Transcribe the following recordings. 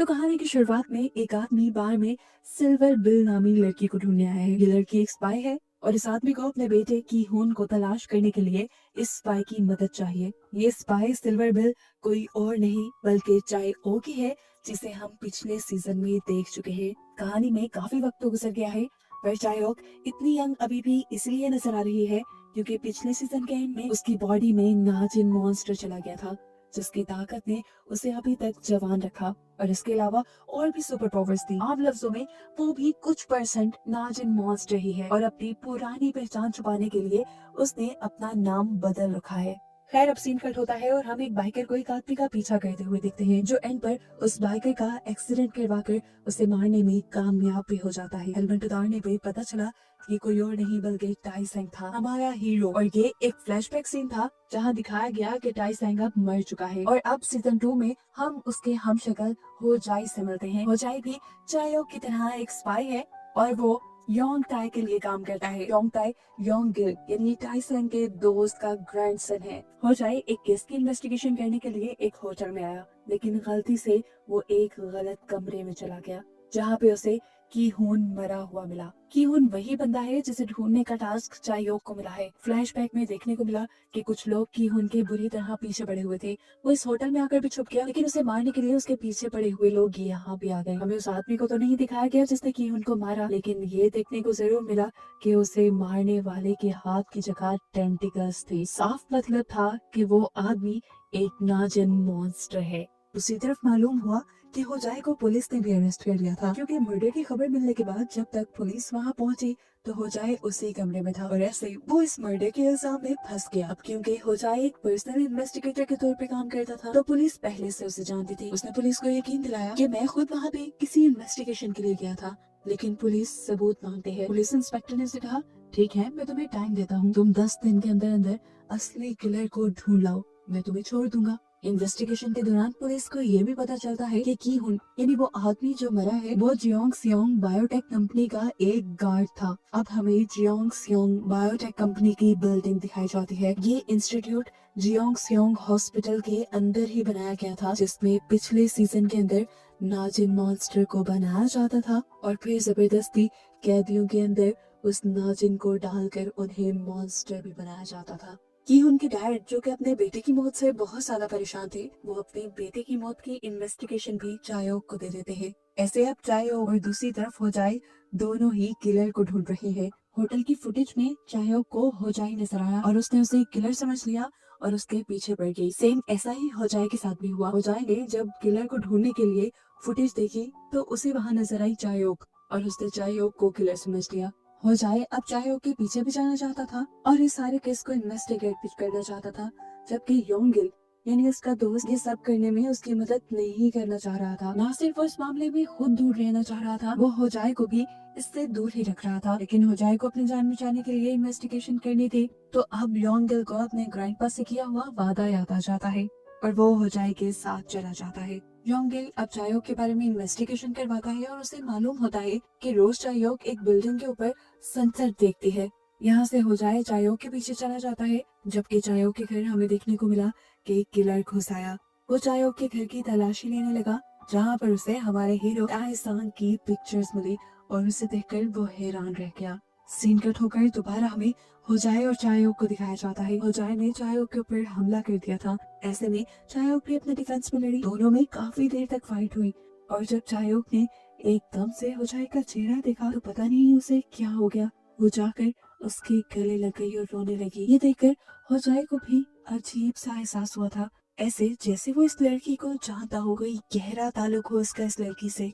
तो कहानी की शुरुआत में एक आदमी बार में सिल्वर बिल नामी लड़की को ढूंढने आया है। ये लड़की एक स्पाई है और इस आदमी को अपने बेटे की खून को तलाश करने के लिए इस स्पाई की मदद चाहिए। ये स्पाई सिल्वर बिल कोई और नहीं बल्कि चाय ओ की है, जिसे हम पिछले सीजन में देख चुके हैं। कहानी में काफी वक्त तो गुजर गया है, पर चायोक इतनी यंग अभी भी इसलिए नजर आ रही है क्योंकि पिछले सीजन के एंड में उसकी बॉडी में नाजिन मॉन्स्टर चला गया था, जिसकी ताकत ने उसे अभी तक जवान रखा। और इसके अलावा और भी सुपर पावर्स थी। आम लफ्जों में वो भी कुछ परसेंट नाजिन मॉन्स्टर ही है और अपनी पुरानी पहचान छुपाने के लिए उसने अपना नाम बदल रखा है। खैर, अब सीन कट होता है और हम एक बाइकर को एक आदमी का पीछा करते हुए देखते हैं, जो एंड पर उस बाइकर का एक्सीडेंट करवाकर उसे मारने में कामयाब भी हो जाता है। हेलमेट उतारने पे पता चला ये कोई और नहीं बल्कि टाई सेंग था, हमारा हीरो। और ये एक फ्लैशबैक सीन था जहां दिखाया गया कि टाई सेंग अब मर चुका है। और अब सीजन 2 में हम उसके हमशक्ल होजाई से मिलते हैं। होजाई भी चायो की तरह एक स्पाई है और वो योंग टाई के लिए काम करता है। योंग टाई योंग गिल यानी टाई सेंग के दोस्त का ग्रैंडसन है। होजाई एक केस की इन्वेस्टिगेशन करने के लिए एक होटल में आया, लेकिन गलती से वो एक गलत कमरे में चला गया जहाँ पे उसे कीहून मरा हुआ मिला। कीहून वही बंदा है जिसे ढूंढने का टास्क चायोक को मिला है। फ्लैशबैक में देखने को मिला कि कुछ लोग कीहून के बुरी तरह पीछे पड़े हुए थे। वो इस होटल में आकर भी छुप गया, लेकिन उसे मारने के लिए उसके पीछे पड़े हुए लोग यहाँ भी आ गए। हमें उस आदमी को तो नहीं दिखाया गया जिसने कीहून को मारा, लेकिन ये देखने को जरूर मिला कि उसे मारने वाले के हाथ की जगह टेंटिकल्स थे। साफ मतलब था कि वो आदमी एक नाजिन मॉन्स्टर है। दूसरी तरफ मालूम हुआ कि होजाई को पुलिस ने भी अरेस्ट कर लिया था, क्योंकि मर्डर की खबर मिलने के बाद जब तक पुलिस वहां पहुंची तो होजाई उसी कमरे में था और ऐसे वो इस मर्डर के इल्जाम में फंस गया। अब क्योंकि होजाई एक पर्सनल इन्वेस्टिगेटर के तौर पे काम करता था, तो पुलिस पहले से उसे जानती थी। उसने पुलिस को यकीन दिलाया कि मैं खुद वहाँ पे किसी इन्वेस्टिगेशन के लिए गया था, लेकिन पुलिस सबूत मांगते हैं। पुलिस इंस्पेक्टर ने उसे कहा, ठीक है, मैं तुम्हें टाइम देता हूँ, तुम 10 दिन के अंदर अंदर असली किलर को ढूंढ लाओ, मैं तुम्हें छोड़ दूंगा। इन्वेस्टिगेशन के दौरान पुलिस को ये भी पता चलता है कि कीहून यानी वो आदमी जो मरा है वो जियोंग सियोंग बायोटेक कंपनी का एक गार्ड था। अब हमें जियोंग सियोंग बायोटेक कंपनी की बिल्डिंग दिखाई जाती है। ये इंस्टीट्यूट जियोंग सियोंग हॉस्पिटल के अंदर ही बनाया गया था, जिसमें पिछले सीजन के अंदर नाजिन मॉन्स्टर को बनाया जाता था और फिर जबरदस्ती कैदियों के अंदर उस नाजिन को डालकर उन्हें मॉन्स्टर भी बनाया जाता था। कि उनके डैड, जो कि अपने बेटे की मौत से बहुत ज्यादा परेशान थे, वो अपने बेटे की मौत की इन्वेस्टिगेशन भी चायोक को दे देते हैं। ऐसे अब चायोक और दूसरी तरफ होजाई दोनों ही किलर को ढूंढ रहे हैं। होटल की फुटेज में चायोक को होजाई नजर आया और उसने उसे किलर समझ लिया और उसके पीछे पड़ गई। सेम ऐसा ही होजाई के साथ भी हुआ। होजाई ने जब किलर को ढूंढने के लिए फुटेज देखी तो उसे वहां नजर आई चायोक और उसने चायोक को किलर समझ लिया। होजाई अब चायोक के पीछे भी जाना चाहता था और इस सारे केस को इन्वेस्टिगेट भी करना चाहता था, जबकि योंगिल यानी उसका दोस्त ये सब करने में उसकी मदद नहीं करना चाह रहा था। ना सिर्फ वो इस मामले में खुद दूर रहना चाह रहा था, वो होजाई को भी इससे दूर ही रख रहा था। लेकिन होजाई को अपनी जान बचाने के लिए इन्वेस्टिगेशन करनी थी, तो अब योंगिल को अपने ग्रैंडपा से किया हुआ वादा याद आ जाता है और वो होजाई के साथ चला जाता है। योंगिल अब चायोक के बारे में इन्वेस्टिगेशन करवाता है और उसे मालूम होता है कि रोज चायोक एक बिल्डिंग के ऊपर सनसेट देखती है। यहाँ से होजाई चायोक के पीछे चला जाता है, जबकि चायोक के घर हमें देखने को मिला कि एक किलर घुस आया। वो चायोक के घर की तलाशी लेने लगा, जहाँ पर उसे हमारे हीरो टाई-सान की पिक्चर्स मिली और उसे देखकर वो हैरान रह गया। सीन कट होकर दोबारा हमें होजाई और चायोक को दिखाया जाता है। होजाई ने चायोक के ऊपर हमला कर दिया था, ऐसे में चायोक भी अपने डिफेंस में लड़ी। दोनों में काफी देर तक फाइट हुई और जब चायोक ने एकदम से होजाई का चेहरा देखा तो पता नहीं उसे क्या हो गया। वो जाकर उसके गले लग गई और रोने लगी। ये देखकर होजाई को भी अजीब सा एहसास हुआ था, ऐसे जैसे वो इस लड़की को जानता हो, कोई गहरा ताल्लुक हो उसका इस लड़की से।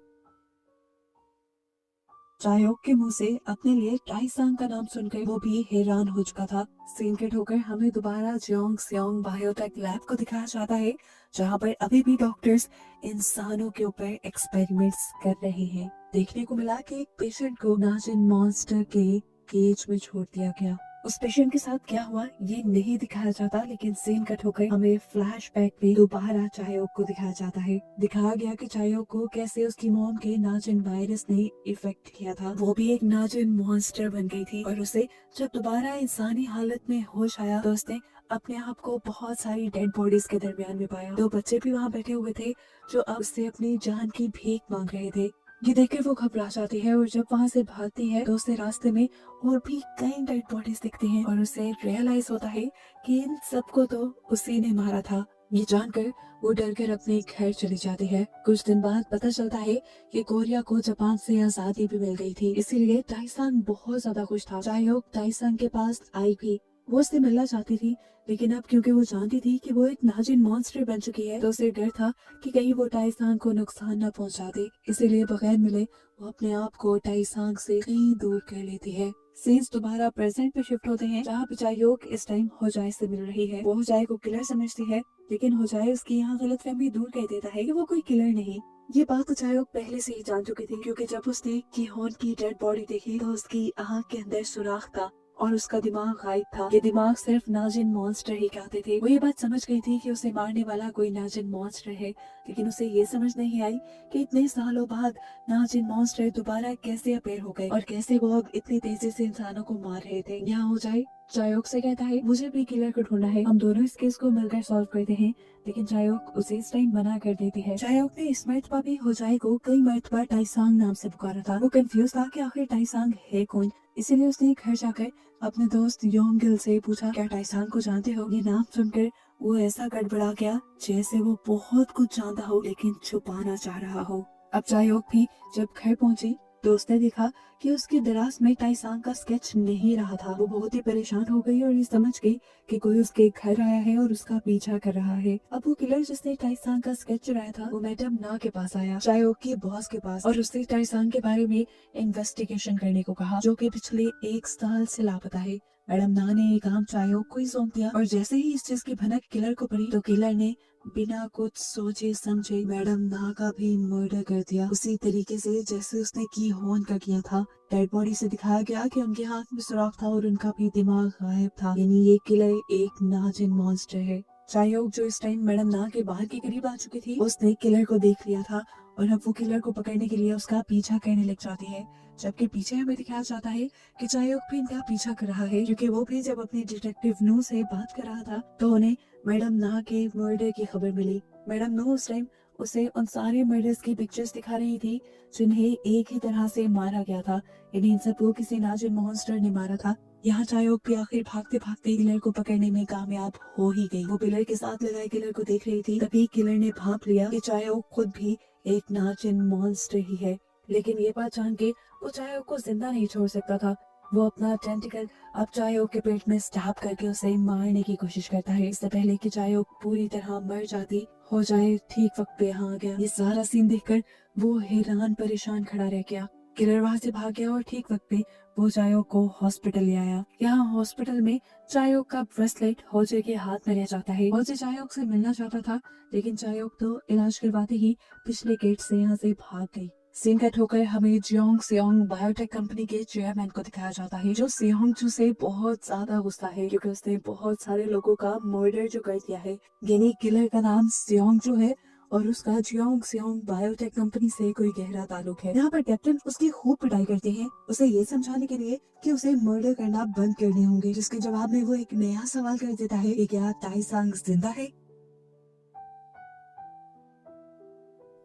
चायोक के मुंह से अपने लिए टाई-सान का नाम सुनकर वो भी हैरान हो चुका था। सीन कट होकर हमें दोबारा जियोंग सियोंग बायोटेक लैब को दिखाया जाता है, जहाँ पर अभी भी डॉक्टर्स इंसानों के ऊपर एक्सपेरिमेंट्स कर रहे हैं। देखने को मिला कि एक पेशेंट को नाजिन मॉन्स्टर के केज में छोड़ दिया गया। उस पेशेंट के साथ क्या हुआ ये नहीं दिखाया जाता, लेकिन सीन कट होकर हमें फ्लैशबैक में दोबारा चायोक को दिखाया जाता है। दिखाया गया कि चायोक को कैसे उसकी मॉम के नाजिन वायरस ने इफेक्ट किया था। वो भी एक नाजिन मॉन्स्टर बन गई थी और उसे जब दोबारा इंसानी हालत में होश आया तो उसने अपने आप को बहुत सारी डेड बॉडीज के दरमियान में पाया। 2 बच्चे भी वहाँ बैठे हुए थे जो अब उससे अपनी जान की भीख मांग रहे थे। ये देखकर वो घबरा जाती है और जब वहाँ से भागती है तो उसे रास्ते में और भी कई डेड बॉडीज दिखती हैं और उसे रियलाइज होता है कि इन सबको तो उसी ने मारा था। ये जानकर वो डर कर अपने घर चली जाती है। कुछ दिन बाद पता चलता है कि कोरिया को जापान से आजादी भी मिल गई थी, इसीलिए टाइसांग बहुत ज्यादा खुश था। चायोक टाइसांग के पास आई भी, वो उससे मिलना चाहती थी, लेकिन अब क्योंकि वो जानती थी कि वो एक नाजिन मॉन्स्टर बन चुकी है तो उसे डर था कि कहीं वो टाइसांग को नुकसान न पहुंचा दे। इसीलिए बगैर मिले वो अपने आप को टाइसांग से कहीं दूर कर लेती है। सीन्स दोबारा प्रेजेंट पे शिफ्ट होते हैं जहाँ चायोक इस टाइम होजाई से मिल रही है। वो होजाई को किलर समझती है, लेकिन होजाई उसकी यहाँ गलतफहमी दूर कर देता है कि वो कोई किलर नहीं। ये बात तो चायोक पहले से ही जान चुकी थी, क्योंकि जब उसने किहोन की डेड बॉडी देखी तो उसकी आँख के अंदर सुराख था और उसका दिमाग गायब था। ये दिमाग सिर्फ नाजिन मॉन्स्टर ही कहते थे। वो ये बात समझ गई थी कि उसे मारने वाला कोई नाजिन मॉन्स्टर है, लेकिन उसे ये समझ नहीं आई कि इतने सालों बाद नाजिन मॉन्स्टर दोबारा कैसे अपीयर हो गए और कैसे वो अब इतनी तेजी से इंसानों को मार रहे थे। यहाँ हो जाए चायोक से कहता है मुझे भी किलर को ढूंढना है, हम दोनों इस केस को मिलकर सॉल्व करते हैं, लेकिन चायोक उसे इस टाइम मना कर देती है। चायोक ने इस मर्तबा भी होजाई को कई मर्तबा टाइसांग नाम से पुकारा था। वो कंफ्यूज था कि आखिर टाइसांग है कौन, इसीलिए उसने घर जाकर अपने दोस्त योंगिल से पूछा क्या टाइसांग को जानते हो। ये नाम सुनकर वो ऐसा गड़बड़ा गया जैसे वो बहुत कुछ जानता हो लेकिन छुपाना चाह रहा हो। अब चायोक भी जब घर पहुंची तो उसने देखा कि उसकी दराज में टाइसांग का स्केच नहीं रहा था। वो बहुत ही परेशान हो गई और ये समझ गई कि कोई उसके घर आया है और उसका पीछा कर रहा है। अब वो किलर जिसने टाइसांग का स्केच चुराया था वो मैडम ना के पास आया, चायोक के बॉस के पास, और उससे टाइसांग के बारे में इन्वेस्टिगेशन करने को कहा, जो कि पिछले 1 साल से लापता है। मैडम ना ने ये काम चायोक को ही सौंप दिया और जैसे ही इस चीज की भनक किलर को पड़ी तो किलर ने बिना कुछ सोचे समझे मैडम ना का भी मर्डर कर दिया, उसी तरीके से जैसे उसने की होन का किया था। डेड बॉडी से दिखाया गया कि उनके हाथ में सुराख था और उनका भी दिमाग गायब था, यानी ये किलर एक नाजिन मॉन्स्टर है। चायोक जो इस टाइम मैडम ना के बाहर के करीब आ चुकी थी, उसने किलर को देख लिया था और अब वो किलर को पकड़ने के लिए उसका पीछा करने लग जाती है, जबकि पीछे हमें दिखाया जाता है कि चायोक भी इनका पीछा कर रहा है, क्योंकि वो भी जब अपनी डिटेक्टिव नू से बात कर रहा था तो उन्हें मैडम ना के मर्डर की खबर मिली। मैडम नू उस टाइम उसे उन सारे मर्डर्स की पिक्चर्स दिखा रही थी जिन्हें एक ही तरह से मारा गया था, यानी इन सबको किसी नाजिन मॉन्स्टर ने मारा था। यहाँ चायोक भी आखिर भागते भागते किलर को पकड़ने में कामयाब हो ही गई। वो पिलर के साथ लगाए किलर को देख रही थी, तभी किलर ने भांप लिया कि चायोक खुद भी एक नाजिन मॉन्स्टर ही है, लेकिन ये बात जान के वो चायोक को जिंदा नहीं छोड़ सकता था। वो अपना टेंटिकल अब चायोक के पेट में स्टैब करके उसे मारने की कोशिश करता है, इससे पहले कि चायोक पूरी तरह मर जाती हो जाए। ठीक वक्त पे यहाँ आ गया। ये सारा सीन देखकर वो हैरान परेशान खड़ा रह गया। किलर वहां से भाग गया और ठीक वक्त पे वो चायोक को हॉस्पिटल ले आया। यहाँ हॉस्पिटल में चायोक का ब्रेसलेट होजे के हाथ में रह जाता है। होजे चायोक से मिलना चाहता था, लेकिन चायोक तो इलाज करवाते ही पिछले गेट से यहाँ से भाग गई। सीन कट होकर हमें जियोंग सियोंग बायोटेक कंपनी के चेयरमैन को दिखाया जाता है, जो सियोंग जू से बहुत ज्यादा गुस्सा है क्योंकि उसने बहुत सारे लोगों का मर्डर जो कर दिया है। यानी किलर का नाम सियोंग जू है और उसका जियोंग सियोंग बायोटेक कंपनी से कोई गहरा ताल्लुक है। यहाँ पर कैप्टन उसकी खूब पिटाई करते हैं, उसे ये समझाने के लिए कि उसे मर्डर करना बंद करने होंगे, जिसके जवाब में वो एक नया सवाल कर देता है कि क्या टाइसांग जिंदा है।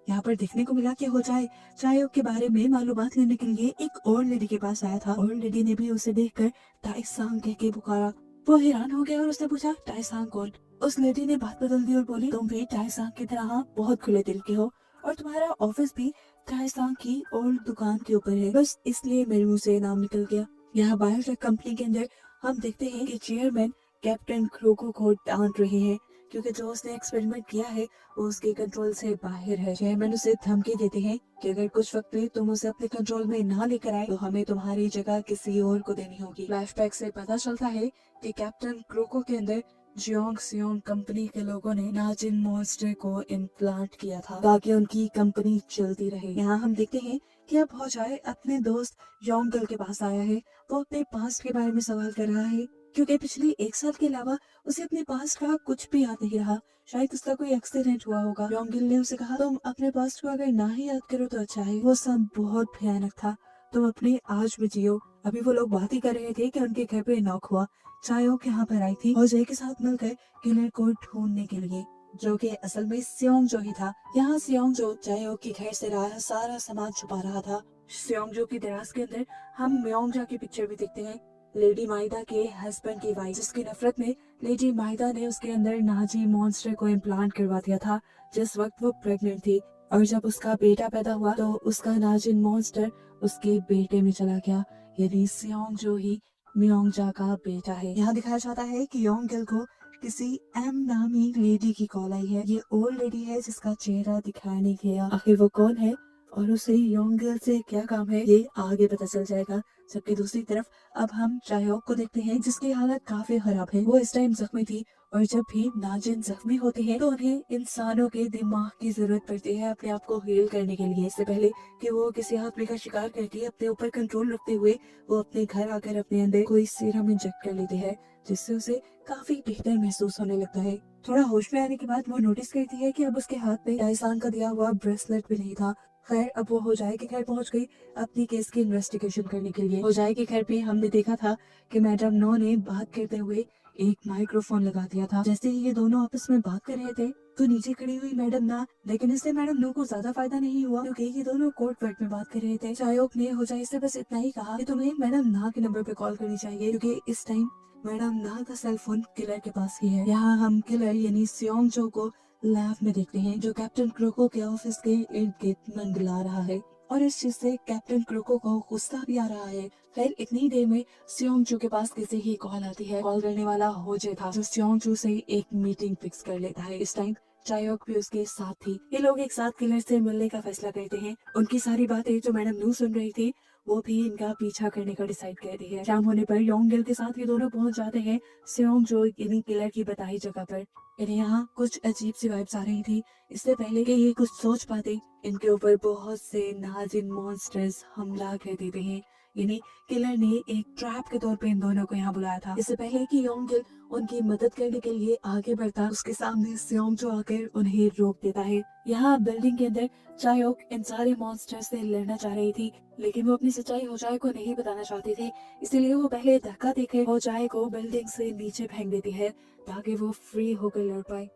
यहाँ पर देखने को मिला कि हो जाए चायोक के बारे में मालूमात लेने के लिए एक और लेडी के पास आया था और लेडी ने भी उसे देखकर टाइसांग कह के पुकारा। वो हैरान हो गया और उसने पूछा टाइसांग कौन। उस लेडी ने बात बदल दी और बोली तुम भी टाइसांग की तरह बहुत खुले दिल के हो और तुम्हारा ऑफिस भी टाइसांग की ओल्ड दुकान के ऊपर है, बस इसलिए मेरे मुंह से नाम निकल गया। यहाँ बायोटेक कंपनी के अंदर हम देखते हैं कि चेयरमैन कैप्टन क्रोको को डांट रहे हैं क्योंकि जो उसने एक्सपेरिमेंट किया है वो उसके कंट्रोल से बाहर है। चेयरमैन उसे धमकी देते हैं कि अगर कुछ वक्त में तुम उसे अपने कंट्रोल में ना लेकर आए तो हमें तुम्हारी जगह किसी और को देनी होगी। फ्लैशबैक से पता चलता है कि कैप्टन क्रोको के अंदर जियोंग सियोंग कंपनी के लोगों ने नाजिन मॉन्स्टर को इम्प्लांट किया था ताकि उनकी कंपनी चलती रहे। यहाँ हम देखते हैं कि अब हो जाए अपने दोस्त योंगल के पास आया है। वो अपने पास्ट के बारे में सवाल कर रहा है क्योंकि पिछले 1 साल के अलावा उसे अपने पास्ट का कुछ भी याद नहीं रहा। शायद उसका कोई एक्सीडेंट हुआ होगा। योंगिल ने उसे कहा तुम अपने पास्ट को अगर ना ही याद करो तो अच्छा है। वो सब बहुत भयानक था, तुम अपने आज में जियो। अभी वो लोग बात ही कर रहे थे कि उनके घर पे नॉक हुआ। चायोक यहाँ पर आई थी और जय के साथ मिलकर किलर को ढूंढने के लिए, जो कि असल में सियोंग जो ही था। यहाँ सियोंग जो चायोक के घर से रहा सारा सामान छुपा रहा था। सियोंग जो की दराज के अंदर हम म्योंगजा की पिक्चर भी देखते हैं, लेडी माइदा के हस्बैंड की वाइफ, जिसकी नफरत में लेडी माइदा ने उसके अंदर नाजी मॉन्स्टर को इम्प्लांट करवा दिया था जिस वक्त वो प्रेग्नेंट थी। और जब उसका बेटा पैदा हुआ तो उसका नाजिन मॉन्स्टर उसके बेटे में चला गया, यानी सियोंग जो ही म्योंगजा का बेटा है। यहाँ दिखाया जाता है कि योंगगिल को किसी एम नामी लेडी की कॉल आई है। ये ओल्ड लेडी है जिसका चेहरा दिखाया नहीं गया। आखिर वो कौन है और उसे योंगगिल से क्या काम है, ये आगे पता चल जाएगा। जबकि दूसरी तरफ अब हम चायोक को देखते हैं जिसकी हालत काफी खराब है। वो इस टाइम जख्मी थी और जब भी नाजिन जख्मी होते हैं तो उन्हें इंसानों के दिमाग की जरूरत पड़ती है अपने आप को हील करने के लिए। इससे पहले कि वो किसी आदमी का शिकार करके अपने ऊपर कंट्रोल रखते हुए वो अपने घर आकर अपने अंदर कोई सीरम इंजेक्ट कर लेती है, जिससे उसे काफी बेहतर महसूस होने लगता है। थोड़ा होश में आने के बाद वो नोटिस करती है कि अब उसके हाथ में टाइसान का दिया हुआ ब्रेसलेट भी नहीं था। खैर अब वो होजाई के घर पहुंच गई अपनी केस की इन्वेस्टिगेशन करने के लिए। होजाई के घर पे हमने देखा था कि मैडम नो ने बात करते हुए एक माइक्रोफोन लगा दिया था। जैसे ही ये दोनों आपस में बात कर रहे थे तो नीचे खड़ी हुई मैडम ना, लेकिन इससे मैडम नो को ज्यादा फायदा नहीं हुआ क्योंकि ये दोनों कोर्ट वर्ड में बात कर रहे थे। चायोक ने होजाई से बस इतना ही कहा कि तुम्हें मैडम ना के नंबर पे कॉल करनी चाहिए क्योंकि इस टाइम मैडम ना का सेल फोन किलर के पास ही है। यहाँ हम किलर यानी सियोंग जो को लैब में देखते हैं जो कैप्टन क्रोको के ऑफिस के इर्द गिर्द मंडला रहा है और इस चीज से कैप्टन क्रोको को गुस्सा भी आ रहा है। फिर इतनी ही देर में सियोंग के पास किसी की कॉल आती है। कॉल करने वाला होजे था जो सियोंग से एक मीटिंग फिक्स कर लेता है। इस टाइम चायोक भी उसके साथ थी। ये लोग एक साथ किलर से मिलने का फैसला करते हैं। उनकी सारी बातें जो मैडम नू सुन रही थी वो भी इनका पीछा करने का डिसाइड करती है। शाम होने पर योंगगिल के साथ ये दोनों पहुंच जाते हैं सियोंग जो यानी किलर की बताई जगह पर। इन्हें यहाँ कुछ अजीब सी वाइब्स आ रही थी। इससे पहले कि ये कुछ सोच पाते इनके ऊपर बहुत से नाजिन मॉन्स्टर्स हमला कर देते हैं। यानी किलर ने एक ट्रैप के तौर पे इन दोनों को यहाँ बुलाया था। इससे पहले कि योंगगिल उनकी मदद करने के लिए आगे बढ़ता उसके सामने सियोंग जो आकर उन्हें रोक देता है। यहाँ बिल्डिंग के अंदर चायोक इन सारे मॉन्स्टर से लड़ना चाह रही थी लेकिन वो अपनी सच्चाई होजाई को नहीं बताना चाहती थी, इसलिए वो पहले धक्का देकर होजाई को बिल्डिंग से नीचे फेंक देती है ताकि वो फ्री होकर लड़ पाए।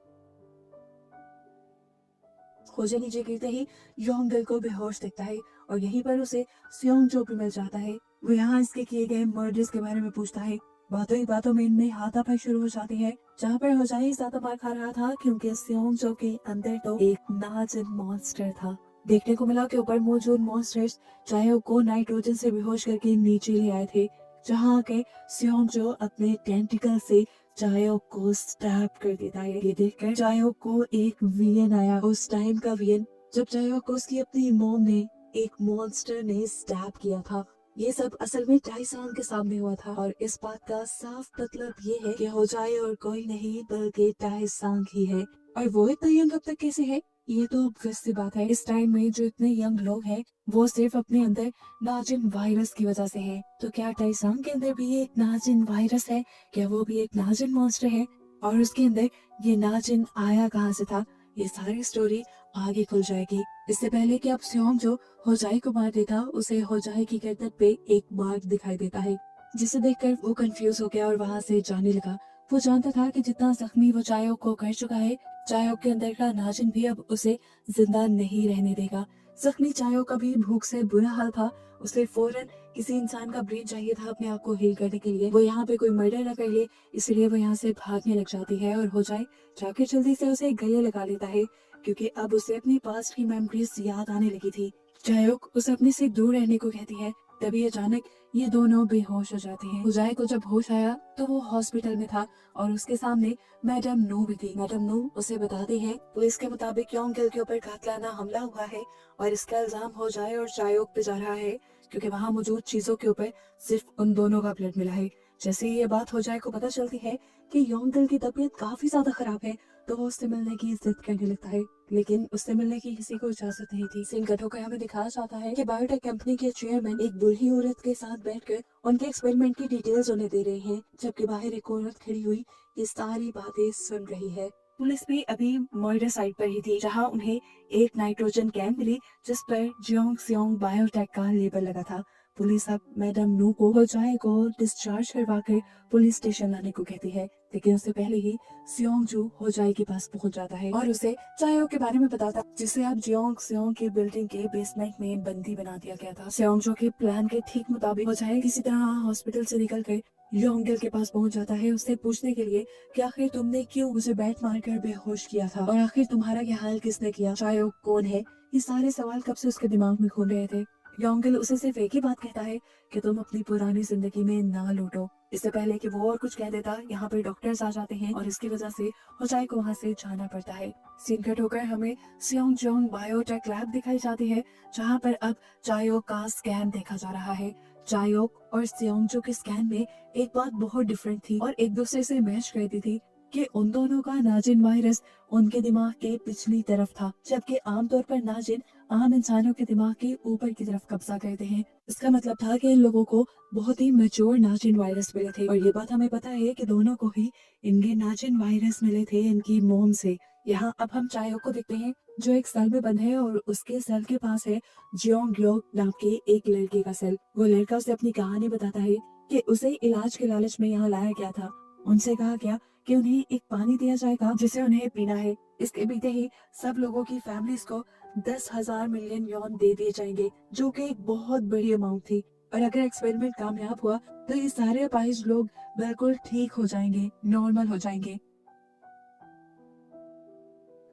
होजे नीचे गिरते ही योंगगिल को बेहोश दिखता है और यहीं पर उसे सियोंग जो भी मिल जाता है। वो यहाँ इसके किए गए मर्डर्स के बारे में पूछता है। बातों ही बातों में इनमें हाथापाई शुरू हो जाती है जहाँ पर होजाई ज्यादा मार खा रहा था क्योंकि सियोंग जो के अंदर तो एक नाजिन मॉन्स्टर था। देखने को मिला कि ऊपर मौजूद मॉन्स्टर्स चायोक को नाइट्रोजन से बेहोश करके नीचे ले आए थे, जहाँ के सियोंग जो अपने टेंटिकल से चायोक को स्टैब कर देता है। ये देखकर चायोक को एक वियन आया, उस टाइम का वियन जब चायोक को उसकी अपनी मॉम ने एक मॉन्स्टर ने स्टैब किया था। ये सब असल में टाइसान के सामने हुआ था और इस बात का साफ मतलब ये है कि होजाई और कोई नहीं बल्कि टाइसान ही है। और वो इतना यंग अब तक कैसे है, ये तो ऑब्वियस सी बात है। इस टाइम में जो इतने यंग लोग हैं वो सिर्फ अपने अंदर नाजिन वायरस की वजह से है। तो क्या टाइसान के अंदर भी एक नाजिन वायरस है? क्या वो भी एक नाजिन मॉन्स्टर है? और उसके अंदर ये नाजिन आया कहाँ से था? ये सारी स्टोरी आगे खुल जाएगी। इससे पहले कि अब सियोंग जो होजाई को मार देता उसे होजाई की गर्दन पे एक मार्क दिखाई देता है जिसे देखकर वो कंफ्यूज हो गया और वहाँ से जाने लगा। वो जानता था कि जितना जख्मी वो चायोक को कर चुका है चायोक के अंदर का नाजिन भी अब उसे जिंदा नहीं रहने देगा। जख्मी चायोक का भी भूख से बुरा हाल था, उसे फौरन किसी इंसान का ब्रेन चाहिए था अपने आप को हील करने के लिए। वो यहाँ पे कोई मर्डर न कर ले इसलिए वो यहाँ से भागने लग जाती है और होजाई जाके जल्दी से उसे गले लगा लेता है क्योंकि अब उसे अपनी पास्ट की मेमोरीज याद आने लगी थी। चायोक उसे अपने से दूर रहने को कहती है। तभी अचानक ये दोनों बेहोश हो जाते हैं। होजाई को जब होश आया तो वो हॉस्पिटल में था और उसके सामने मैडम नू भी थी। मैडम नू उसे बताती है पुलिस के मुताबिक योंगगिल के ऊपर कातिलाना हमला हुआ है और इसका इल्जाम होजाई और चायोक पे जा रहा है क्योंकि वहाँ मौजूद चीजों के ऊपर सिर्फ उन दोनों का ब्लड मिला है। जैसे ही ये बात होजाई को पता चलती है कि योंगगिल की तबीयत काफी ज्यादा खराब है तो वो उससे मिलने की जिद करने लगता है, लेकिन उससे मिलने की किसी को इजाजत नहीं थी। सीन कट होकर हमें दिखाया जाता है कि बायोटेक कंपनी के चेयरमैन एक बूढ़ी औरत के साथ बैठकर उनके एक्सपेरिमेंट की डिटेल्स उन्हें दे रहे हैं जबकि बाहर एक औरत खड़ी हुई ये सारी बातें सुन रही है। पुलिस भी अभी मर्डर साइट पर ही थी जहां उन्हें एक नाइट्रोजन कैन मिली जिस पर जियोंग सियोंग बायोटेक का लेबल लगा था। पुलिस अब मैडम नू को होजाए को डिस्चार्ज करवा कर पुलिस स्टेशन लाने को कहती है, लेकिन उससे पहले ही सियोंगजू होजाए के पास पहुंच जाता है और उसे चायो के बारे में बताता, जिसे अब जियोंग सियोंग की बिल्डिंग के बेसमेंट में बंदी बना दिया गया था। सियोंगजू के प्लान के ठीक मुताबिक होजाए किसी तरह हॉस्पिटल से निकल कर योंगल के पास पहुंच जाता है, उससे पूछने के लिए कि आखिर तुमने क्यों मुझे बैट मारकर बेहोश किया था और आखिर तुम्हारा ये हाल किसने किया, चायो कौन है। ये सारे सवाल कब से उसके दिमाग में घूम रहे थे। योंगल उसे सिर्फ एक ही बात कहता है कि तुम अपनी पुरानी जिंदगी में ना लौटो। इससे पहले कि वो और कुछ कह देता, यहाँ पे डॉक्टर्स आ जाते हैं और इसकी वजह से होजाए को वहाँ से जाना पड़ता है। सीन कट होकर हमें सियोंगजोंग बायोटेक लैब दिखाई जाती है, जहाँ पर अब चायो का स्कैन देखा जा रहा है। चायोक और सियोंगजू के स्कैन में एक बात बहुत डिफरेंट थी और एक दूसरे से मैच करती थी कि उन दोनों का नाजिन वायरस उनके दिमाग के पिछली तरफ था, जबकि आमतौर पर नाजिन आम इंसानों के दिमाग के ऊपर की तरफ कब्जा करते हैं। इसका मतलब था कि इन लोगों को बहुत ही मैच्योर नाजिन वायरस मिले थे और ये बात हमें पता है कि दोनों को ही इनके नाजिन वायरस मिले थे इनकी मोम से। यहाँ अब हम चायो को देखते हैं जो एक सेल में बंद है और उसके सेल के पास है जियोंग नाम के एक लड़के का सेल। वो लड़का उसे अपनी कहानी बताता है कि उसे इलाज के लालच में यहाँ लाया गया था। उनसे कहा गया कि उन्हें एक पानी दिया जाएगा जिसे उन्हें पीना है। इसके पीते ही सब लोगों की फैमिलीज को 10,000 मिलियन यौन दे दिए जाएंगे, जो कि एक बहुत बड़ी अमाउंट थी। और अगर एक्सपेरिमेंट कामयाब हुआ तो ये सारे अपाहिज लोग बिल्कुल ठीक हो जाएंगे, नॉर्मल हो जाएंगे।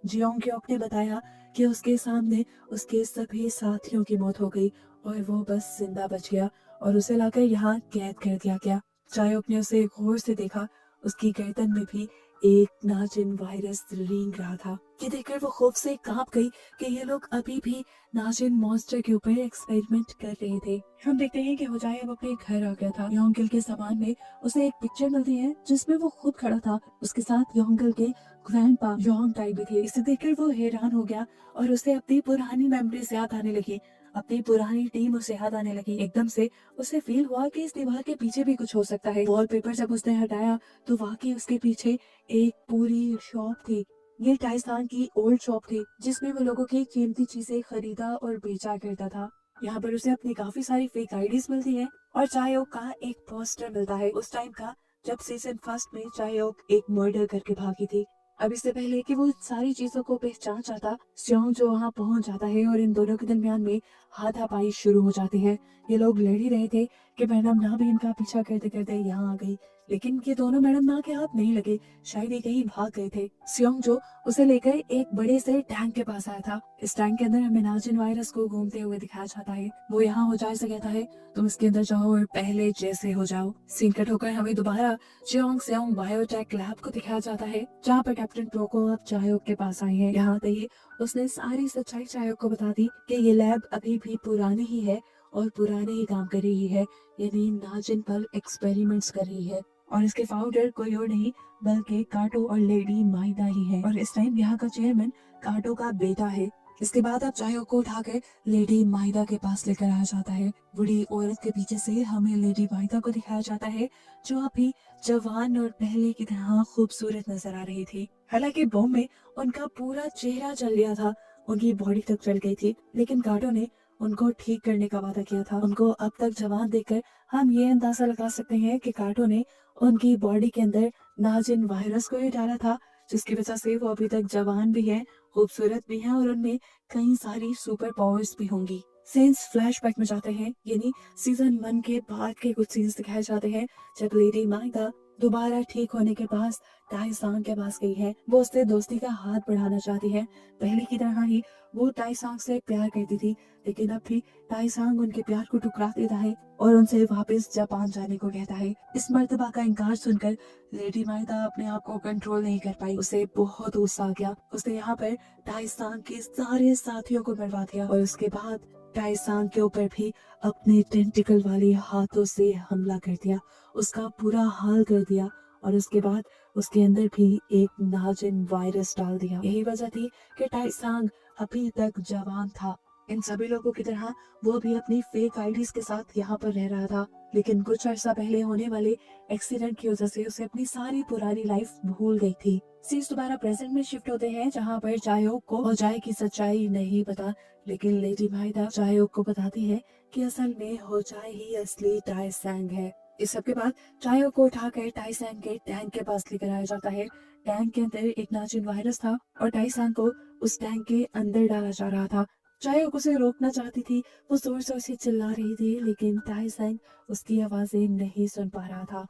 जियोंग ने बताया कि उसके सामने उसके सभी साथियों की मौत हो गई और वो बस जिंदा बच गया और उसे लाकर यहाँ कैद कर दिया गया। चायोक ने उसे गौर से देखा, उसकी गर्दन में भी एक नाजिन वायरस रेंग रहा था। ये देखकर वो खौफ से कांप गई कि ये लोग अभी भी नाजिन मॉन्स्टर के ऊपर एक्सपेरिमेंट कर रहे थे। हम देखते हैं कि होजाए अब अपने घर आ गया था। योंगल के सामान में उसे एक पिक्चर मिलती है जिसमें वो खुद खड़ा था, उसके साथ योंगल के ग्रैंडपा योंग टाई भी थे। इसे देखकर वो हैरान हो गया और उसे अपनी पुरानी मेमोरीज याद आने लगी, अपनी पुरानी टीम उसे याद आने लगी। एकदम से उसे फील हुआ कि इस दीवार के पीछे भी कुछ हो सकता है। वॉलपेपर जब उसने हटाया तो वाकई उसके पीछे एक पूरी शॉप थी। ये टाइसान की ओल्ड शॉप थी जिसमें वो लोगों की कीमती चीजें खरीदा और बेचा करता था। यहाँ पर उसे अपनी काफी सारी फेक आईडीज मिलती है और चायोक का एक पोस्टर मिलता है उस टाइम का जब सीजन फर्स्ट में चायोक एक मर्डर करके भागी थी। अब इससे पहले कि वो सारी चीजों को पहचान जाता, सियोंग जो वहाँ पहुंच जाता है और इन दोनों के दरमियान में हाथापाई शुरू हो जाती है। ये लोग लड़ ही रहे थे कि मैडम ना भी इनका पीछा करते करते यहाँ आ गई, लेकिन ये दोनों मैडम ना के हाथ नहीं लगे, शायद ये कहीं भाग गए थे। सियोंग जो उसे लेकर एक बड़े से टैंक के पास आया था। इस टैंक के अंदर हमें नाजिन वायरस को घूमते हुए दिखाया जाता है। वो यहाँ होजाए से कहता है तुम इसके अंदर जाओ और पहले जैसे हो जाओ। सीन कट होकर हमें दोबारा जियोंग सियोंग बायोटेक लैब को दिखाया जाता है, जहाँ पर कैप्टन प्रोको अब चायोक के पास आई है। यहाँ आते ही उसने सारी सच्चाई चायोक को बता दी कि ये लैब अभी भी पुरानी ही है और पुराने ही काम कर रही है, यानी नाजिन पर एक्सपेरिमेंट्स कर रही है और इसके फाउंडर कोई और नहीं बल्कि काटो और लेडी माइदा ही है और इस टाइम यहाँ का चेयरमैन काटो का बेटा है। इसके बाद अब चायोक को उठाकर लेडी माइदा के पास लेकर आया जाता है। बूढ़ी औरत के पीछे से हमें लेडी माइदा को दिखाया जाता है जो अभी जवान और पहले की तरह खूबसूरत नजर आ रही थी। हालांकि बॉम्ब में उनका पूरा चेहरा जल गया था, उनकी बॉडी तक जल गई थी, लेकिन काटो ने उनको ठीक करने का वादा किया था। उनको अब तक जवान देखकर हम ये अंदाजा लगा सकते हैं कि काटो ने उनकी बॉडी के अंदर नाजिन वायरस को ही डाला था, जिसकी वजह से वो अभी तक जवान भी है, खूबसूरत भी है और उनमें कई सारी सुपर पावर्स भी होंगी। सीन्स फ्लैशबैक में जाते हैं, यानी सीजन 1 के बाद के कुछ सीन्स दिखाए जाते हैं जब लेडी माइदा दोबारा ठीक होने के बाद टाइसांग के पास गई है। वो उससे दोस्ती का हाथ बढ़ाना चाहती है। पहले की तरह ही वो टाइसांग से प्यार करती थी, लेकिन अब भी टाइसांग उनके प्यार को ठुकरा देता है और उनसे वापस जापान जाने को कहता है। इस मर्तबा का इनकार सुनकर लेडी माइदा अपने आप को कंट्रोल नहीं कर पाई, उसे बहुत गुस्सा आ गया। उसने यहाँ पर टाइसांग के सारे साथियों को मरवा दिया और उसके बाद टाइसांग के ऊपर भी अपने टेंटिकल वाले हाथों से हमला कर दिया, उसका पूरा हाल कर दिया और उसके बाद उसके अंदर भी एक नाजिन वायरस डाल दिया। यही वजह थी कि टाइसांग अभी तक जवान था। इन सभी लोगों की तरह वो भी अपनी फेक आईडीज के साथ यहाँ पर रह रहा था, लेकिन कुछ अर्सा पहले होने वाले एक्सीडेंट की वजह से उसे अपनी सारी पुरानी लाइफ भूल गई थी। सीन्स दोबारा प्रेजेंट में शिफ्ट होते हैं, जहाँ पर चायोक को होजाई की सच्चाई नहीं पता, लेकिन लेडी माइदा चायोक को बताती है कि असल में होजाई ही असली टाइसैंग है। इस सब के बाद चायोक को उठाकर टाइसैंग के टैंक के पास लेकर आया जाता है। टैंक के अंदर एक नाजिन वायरस था और टाइसैंग को उस टैंक के अंदर डाला जा रहा था। चायोक उसे रोकना चाहती थी, वो जोर जोर से चिल्ला रही थी, लेकिन टाइसैंग उसकी आवाजें नहीं सुन पा रहा था।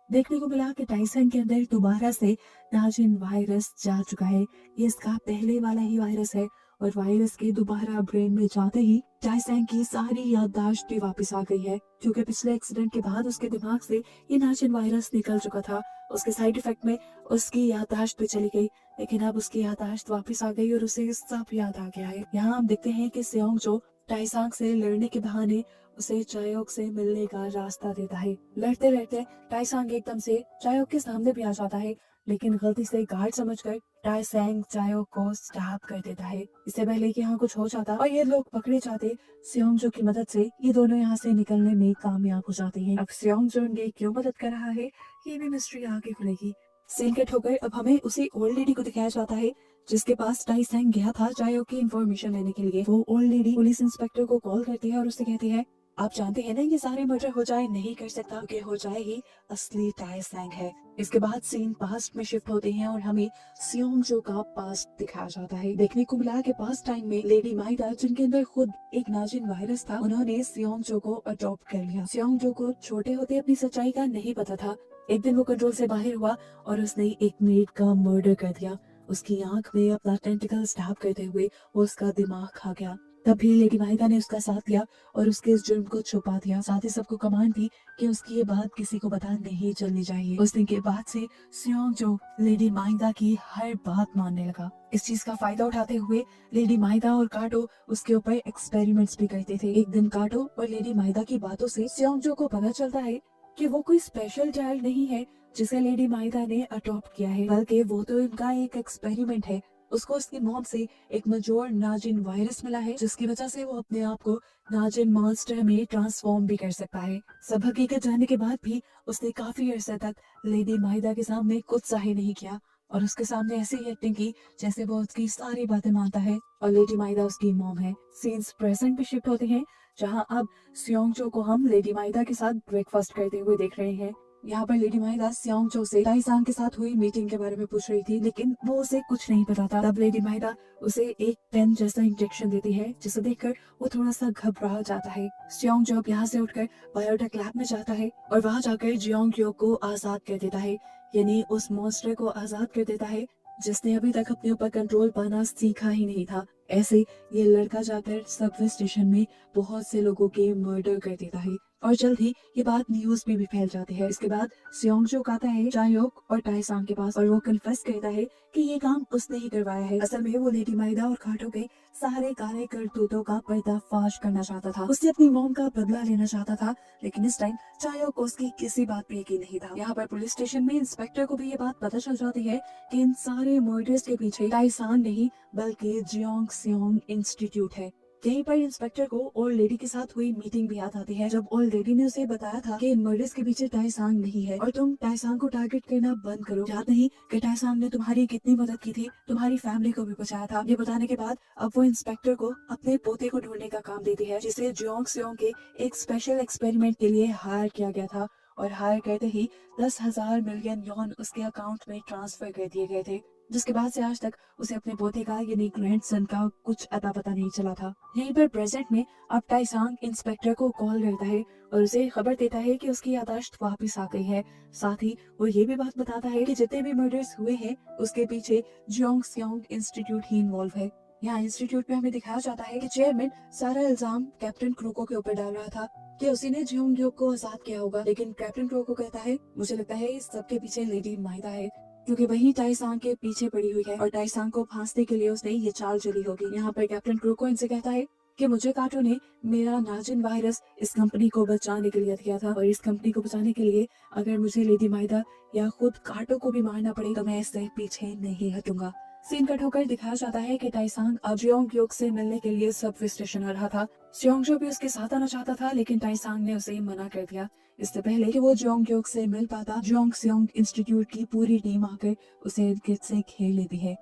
देखने को मिला कि टाइसन के अंदर दोबारा से नाजिन वायरस जा चुका है। ये इसका पहले वाला ही वायरस है और वायरस के दोबारा ब्रेन में जाते ही टाइसन की सारी याददाश्त भी वापस आ गई है, क्योंकि पिछले एक्सीडेंट के बाद उसके दिमाग से ये नाजिन वायरस निकल चुका था। उसके साइड इफेक्ट में उसकी याददाश्त भी चली गई, लेकिन अब उसकी याददाश्त वापस आ गई और उसे सब याद आ गया है। यहाँ हम देखते हैं कि सेओंग जो टाइसांग से लड़ने के बहाने उसे चायोक से मिलने का रास्ता देता है। लड़ते लड़ते टाइसांग एकदम से चायोक के सामने भी आ जाता है, लेकिन गलती से गार्ड समझकर टाइसैंग चायोक को स्टैब कर देता है। इससे पहले कि यहाँ कुछ हो जाता और ये लोग पकड़े जाते, सेओंगजो की मदद से ये दोनों यहाँ से निकलने में कामयाब हो जाते हैं। अब सेओंगजो उनकी क्यों मदद कर रहा है, ये भी मिस्ट्री आगे खुलेगी। सीन कट होकर अब हमें उसी ओल्ड लेडी को दिखाया जाता है जिसके पास टाइसैंग गया था चायोक की इंफॉर्मेशन लेने के लिए। वो ओल्ड लेडी पुलिस इंस्पेक्टर को कॉल करती है और उससे कहती है, आप जानते हैं ना ये सारे मर्डर होजाई नहीं कर सकता, क्योंकि होजाई ही असली टाइसैंग है। इसके बाद सीन पास्ट में शिफ्ट होते हैं और हमें सेओंगजो का पास्ट दिखाया जाता है। देखने को मिला कि पास्ट टाइम में लेडी माइदा, जिनके अंदर खुद एक नाजिन वायरस था, उन्होंने सेओंगजो को अडॉप्ट कर लिया। सेओंगजो को छोटे होते अपनी सच्चाई का नहीं पता था। एक दिन वो कंट्रोल से बाहर हुआ और उसने एक मेड का मर्डर कर दिया। उसकी आंख में अपना टेंटिकल स्टैब करते हुए वो उसका दिमाग खा गया। तभी लेडी माइदा ने उसका साथ लिया और उसके इस जुर्म को छुपा दिया। साथ ही सबको कमांड दी कि उसकी ये बात किसी को पता नहीं चलनी चाहिए। उस दिन के बाद से सेओंगजो लेडी माइदा की हर बात मानने लगा। इस चीज का फायदा उठाते हुए लेडी माइदा और काटो उसके ऊपर एक्सपेरिमेंट्स भी करते थे। एक दिन काटो और लेडी माइदा की बातों से सेओंगजो को पता चलता है कि वो कोई स्पेशल चाइल्ड नहीं है जिसे लेडी माइदा ने अडॉप्ट किया है, बल्कि वो तो इनका एक एक्सपेरिमेंट है। उसको उसकी मॉम से एक मजोर नाजिन वायरस मिला है, जिसकी वजह से वो अपने आप को नाजिन मॉन्स्टर में ट्रांसफॉर्म भी कर सकता है। सब हकीकत जानने के बाद भी उसने काफी अरसे तक लेडी माइदा के सामने कुछ जाहिर नहीं किया और उसके सामने ऐसी ही एक्टिंग की जैसे वो उसकी सारी बातें मानता है और लेडी माइदा उसकी मॉम है। सीन्स प्रेजेंट पे शिफ्ट होते हैं, जहां अब सेओंगजो को हम लेडी माइदा के साथ ब्रेकफास्ट करते हुए देख रहे हैं। यहाँ पर लेडी माइदा सेओंगजो से टाइसांग के साथ हुई मीटिंग के बारे में पूछ रही थी, लेकिन वो उसे कुछ नहीं पता था। तब लेडी माइदा उसे एक पेन जैसा इंजेक्शन देती है, जिसे देखकर वो थोड़ा सा घबरा जाता है। सेओंगजो अब यहाँ से उठकर बायोटेक लैब में जाता है और वहाँ जाकर जियोंग को आजाद कर देता है, यानी उस मॉन्स्टर को आजाद कर देता है जिसने अभी तक अपने ऊपर कंट्रोल पाना सीखा ही नहीं था। ऐसे ये लड़का जाकर सबवे स्टेशन में बहुत से लोगों के मर्डर कर देता है और जल्द ही ये बात न्यूज में भी फैल जाती है। इसके बाद सेओंगजो आता है चायोक और टाइसांग के पास और वो कन्फेस करता है कि ये काम उसने ही करवाया है। असल में वो लेडी माइदा और काटो के सारे काले करतूतों का पर्दाफाश करना चाहता था। उससे अपनी मॉम का बदला लेना चाहता था, लेकिन इस टाइम चायोक को उसकी किसी बात पे यकीन नहीं था। यहाँ पर पुलिस स्टेशन में इंस्पेक्टर को भी ये बात पता चल जाती है कि इन सारे मर्डर्स के पीछे टाइसांग नहीं बल्कि जियोंग सियोंग इंस्टीट्यूट है। यहीं पर इंस्पेक्टर को ओल्ड लेडी के साथ हुई मीटिंग भी याद आती है, जब ओल्ड लेडी ने उसे बताया था कि इन मर्डर्स के पीछे टाइसांग नहीं है और तुम टाइसांग को टारगेट करना बंद करो। याद नहीं कि टाइसांग ने तुम्हारी कितनी मदद की थी, तुम्हारी फैमिली को भी बचाया था। ये बताने के बाद अब वो इंस्पेक्टर को अपने पोते को ढूंढने का काम देती है, जिसे जियोंग सियोंग के एक स्पेशल एक्सपेरिमेंट के लिए हायर किया गया था और हायर करते ही 10,000 मिलियन यॉन उसके अकाउंट में ट्रांसफर कर दिए गए थे, जिसके बाद से आज तक उसे अपने पोते का यानी ग्रैंडसन का कुछ अता पता नहीं चला था। यहीं पर प्रेजेंट में अब टाइसांग इंस्पेक्टर को कॉल करता है और उसे खबर देता है कि उसकी याददाश्त वापस आ गई है। साथ ही वो ये भी बात बताता है कि जितने भी मर्डर्स हुए हैं उसके पीछे जियोंग सियोंग इंस्टीट्यूट ही इन्वॉल्व है। यहाँ इंस्टीट्यूट में हमें दिखाया जाता है कि चेयरमैन सारा इल्जाम कैप्टन क्रूको के ऊपर डाल रहा था कि उसी ने जियोंग को आजाद किया होगा, लेकिन कैप्टन क्रूको कहता है मुझे लगता है इस सब के पीछे लेडी माइदा है, क्योंकि वही टाइसांग के पीछे पड़ी हुई है और टाइसांग को फांसने के लिए उसने ये चाल चली होगी। यहाँ पर कैप्टन क्रूको इनसे कहता है कि मुझे काटो ने मेरा नाजिन वायरस इस कंपनी को बचाने के लिए दिया था और इस कंपनी को बचाने के लिए अगर मुझे लेडी माइदा या खुद काटो को भी मारना पड़े तो मैं इससे पीछे नहीं हटूंगा। सीन कट होकर दिखाया जाता है कि टाइसांग अब जियोंग क्योक से मिलने के लिए सबवे स्टेशन आ रहा था। सियोंगजो भी उसके साथ आना चाहता था, लेकिन टाइसांग ने उसे मना कर दिया। इससे पहले कि वो जियोंग क्योक से मिल पाता, जियोंग सियोंग इंस्टीट्यूट की पूरी टीम आकर उसे इर्द गिर्द से घेर लेती है।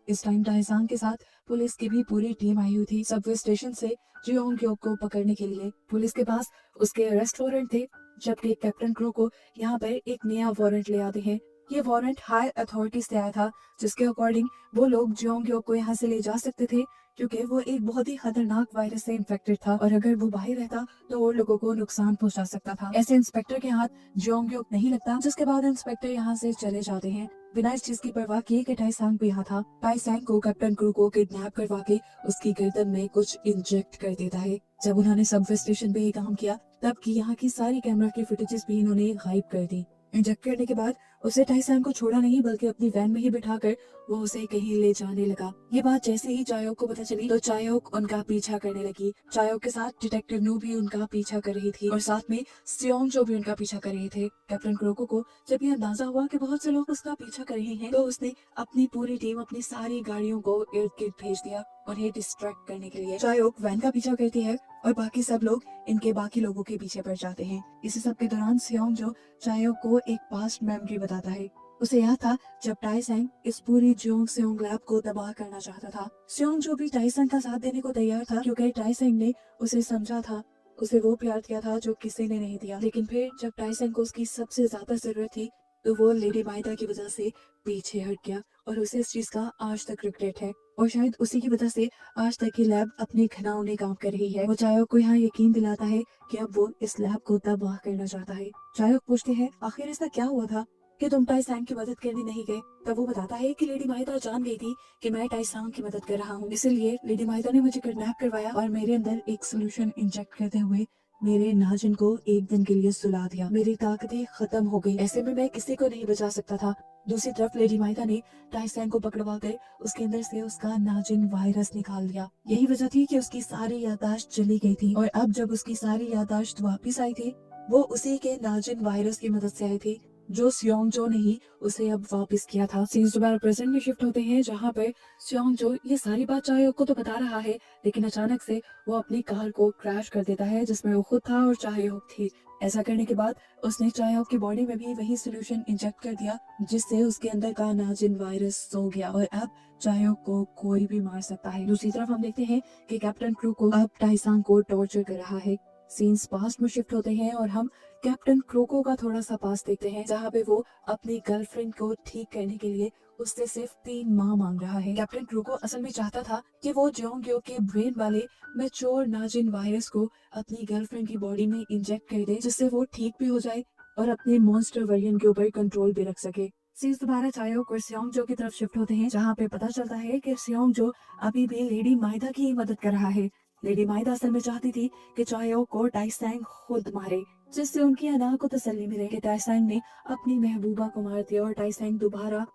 इस टाइम टाइसांग के साथ पुलिस की भी पूरी टीम आई हुई थी सबवे स्टेशन से जियोंग क्योक को पकड़ने के लिए। पुलिस के पास उसके अरेस्ट वारंट थे, जबकि कैप्टन क्रू को यहाँ पर एक नया वारंट ले आते हैं। ये वारंट हाई अथॉरिटी से आया था, जिसके अकॉर्डिंग वो लोग जियोंग क्योक को यहाँ से ले जा सकते थे, क्योंकि वो एक बहुत ही खतरनाक वायरस से इन्फेक्टेड था और अगर वो बाहर रहता तो और लोगों को नुकसान पहुंचा सकता था। ऐसे इंस्पेक्टर के हाथ जियोंग क्योक नहीं लगता, जिसके बाद इंस्पेक्टर यहाँ से चले जाते हैं बिना इस चीज की परवाह किए कि टाइसांग भी यहाँ था। टाइसांग को कैप्टन क्रू को किडनैप करवा के उसकी गर्दन में कुछ इंजेक्ट कर देता है। जब उन्होंने सबवे स्टेशन पे ये काम किया, तब की यहाँ की सारी कैमरा की फुटेजेस भी इन्होंने गायब कर दी। इंजेक्ट करने के बाद उसे टाइसांग को छोड़ा नहीं, बल्कि अपनी वैन में ही बिठाकर वो उसे कहीं ले जाने लगा। ये बात जैसे ही चायोक को पता चली तो चायोक उनका पीछा करने लगी। चायोक के साथ डिटेक्टिव नू भी उनका पीछा कर रही थी और साथ में सियोंग जो भी उनका पीछा कर रहे थे। कैप्टन क्रोको को जब ये अंदाजा हुआ कि बहुत से लोग उसका पीछा कर रहे हैं, तो उसने अपनी पूरी टीम, अपनी सारी गाड़ियों को इर्द गिर्द भेज दिया और ये डिस्ट्रैक्ट करने के लिए। चायोक वैन का पीछा करती है और बाकी सब लोग इनके बाकी लोगों के पीछे पड़ जाते हैं। इसी सब के दौरान सियोंग जो चायोक को एक पास्ट मेमोरी बताता है। उसे याद था जब टाइसेंग इस पूरी जियोंग सियोंग लैब को तबाह करना चाहता था। सियोंग जो भी टाइसेंग का साथ देने को तैयार था, क्योंकि टाइसेंग ने उसे समझा था, उसे वो प्यार दिया था जो किसी ने नहीं दिया। लेकिन फिर जब टाइसेंग को उसकी सबसे ज्यादा जरूरत थी, तो वो लेडी माइदा की वजह से पीछे हट गया और उसे इस चीज का आज तक रिग्रेट है। और शायद उसी की वजह से आज तक की लैब अपने घिनौने काम कर रही है। वो चायोक को यहाँ यकीन दिलाता है कि अब वो इस लैब को तबाह करना चाहता है। चायोक पूछते हैं, आखिर ऐसा क्या हुआ था कि तुम टाइसांग की मदद करने नहीं गए? तब वो बताता है कि लेडी माइदा जान गई थी कि मैं टाइसांग की मदद कर रहा हूँ, इसलिए लेडी माइदा ने मुझे किडनैप करवाया और मेरे अंदर एक सोल्यूशन इंजेक्ट करते हुए मेरे नाजिन को एक दिन के लिए सुला दिया। मेरी ताकतें खत्म हो गई, ऐसे में मैं किसी को नहीं बचा सकता था। दूसरी तरफ लेडी माइदा ने टाइसेंग को पकड़वा कर उसके अंदर से उसका नाजिन वायरस निकाल दिया। यही वजह थी कि उसकी सारी याददाश्त चली गई थी और अब जब उसकी सारी याददाश्त वापस आई थी, वो उसी के नाजिन वायरस की मदद से आई थी, जो सियोंगजो ने ही उसे अब वापस किया था। सीन्स दोबारा प्रेजेंट में शिफ्ट होते हैं, जहाँ पर सियोंगजो ये सारी बात चायोक को तो बता रहा है, लेकिन अचानक से वो अपनी कार को क्रैश कर देता है जिसमें वो खुद था और चायोक थी। ऐसा करने के बाद उसने चायोक की बॉडी में भी वही सोल्यूशन इंजेक्ट कर दिया, जिससे उसके अंदर का नाजिन वायरस सो गया और अब चायोक को कोई भी मार सकता है। दूसरी तरफ हम देखते हैं कि कैप्टन क्रू को अब टाइसांग को टॉर्चर कर रहा है। सीन्स पास्ट में शिफ्ट होते हैं और हम कैप्टन क्रोको का थोड़ा सा पास देखते हैं, जहाँ पे वो अपनी गर्लफ्रेंड को ठीक करने के लिए उससे सिर्फ 3 माह मांग रहा है। कैप्टन क्रोको असल में चाहता था कि वो जियोंग्यो के ब्रेन वाले मैच्योर नाजिन वायरस को अपनी गर्लफ्रेंड की बॉडी में इंजेक्ट कर दे, जिससे वो ठीक भी हो जाए और अपने मॉन्स्टर वेरिएंट के ऊपर कंट्रोल भी रख सके। सीन्स दोबारा चायोक और सियोंगजो की तरफ शिफ्ट होते हैं, जहाँ पे पता चलता है कि सियोंगजो अभी भी लेडी माइदा की ही मदद कर रहा है। लेडी माइदा असल में चाहती थी कि चायोक को टाइसेंग खुद मारे, जिससे उनकी अना को तसल्ली मिले कि टाइसेंग ने अपनी महबूबा को मार दिया और टाइसेंग दोबारा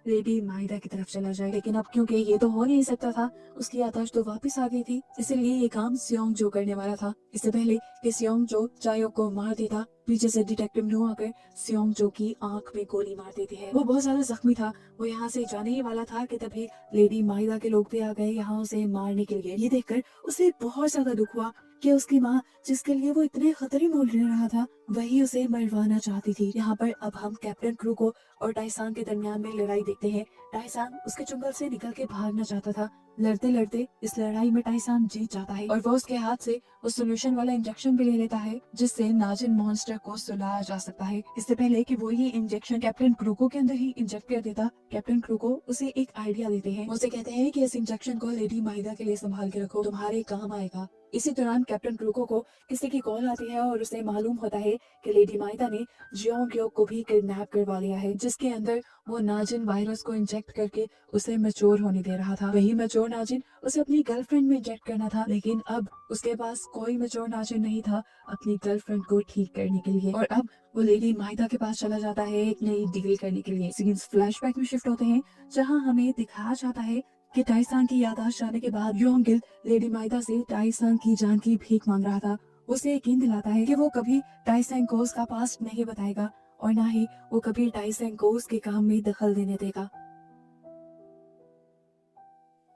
लेडी माइदा की तरफ चला जाए। लेकिन अब क्योंकि ये तो हो नहीं सकता था, उसकी याददाश्त तो वापस आ गई थी, इसलिए ये काम सियोंगजो करने वाला था। इससे पहले कि सियोंगजो चायोक को मार देता, पीछे से डिटेक्टिव नो आकर सियोंगजो की आंख में गोली मार देती है। वो बहुत ज्यादा जख्मी था, वो यहाँ से जाने ही वाला था कि तभी लेडी माइदा के लोग भी आ गए यहाँ उसे मारने के लिए। ये देखकर उसे बहुत ज्यादा दुख हुआ कि उसकी माँ, जिसके लिए वो इतने खतरे मोल ले रहा था, वही उसे मरवाना चाहती थी। यहाँ पर अब हम कैप्टन क्रू को और टाइसांग के दरमियान में लड़ाई देखते हैं। टाइसांग उसके चुंगल से निकल के भागना चाहता था। लड़ते लड़ते इस लड़ाई में टाइसांग जीत जाता है और वो उसके हाथ से उस सोल्यूशन वाला इंजेक्शन भी ले लेता है, जिससे नाजिन मॉन्स्टर को सुलाया जा सकता है। इससे पहले कि वो ये इंजेक्शन कैप्टन क्रूको के अंदर ही इंजेक्ट कर देता, कैप्टन क्रूको उसे एक आइडिया देते हैं। उसे कहते हैं कि इस इंजेक्शन को लेडी माइदा के लिए संभाल के रखो, तुम्हारे काम आएगा। इसी दौरान कैप्टन क्रूको को किसी की कॉल आती है और उसे मालूम होता है कि लेडी माइदा ने जियोंग्यो को भी किडनैप करवा लिया है, जिसके अंदर वो नाजिन वायरस को इंजेक्ट करके उसे मैच्योर होने दे रहा था। वही मैच्योर नाजिन उसे अपनी गर्लफ्रेंड में इंजेक्ट करना था, लेकिन अब उसके पास कोई मैच्योर नाजिन नहीं था अपनी गर्लफ्रेंड को ठीक करने के लिए। और अब वो लेडी माइदा के पास चला जाता है एक नई डील करने के लिए। सीन्स फ्लैशबैक में शिफ्ट होते हैं, जहाँ हमें दिखाया जाता है कि टाइसांग की याददाश्त जाने के बाद योंगिल लेडी माइदा से टाइसांग की जान की भीख मांग रहा था। उसे यकीन दिलाता है कि वो कभी टाइसेंग को उसका पास्ट नहीं बताएगा और ना ही वो कभी टाइसेंग को उसके काम में दखल देने देगा।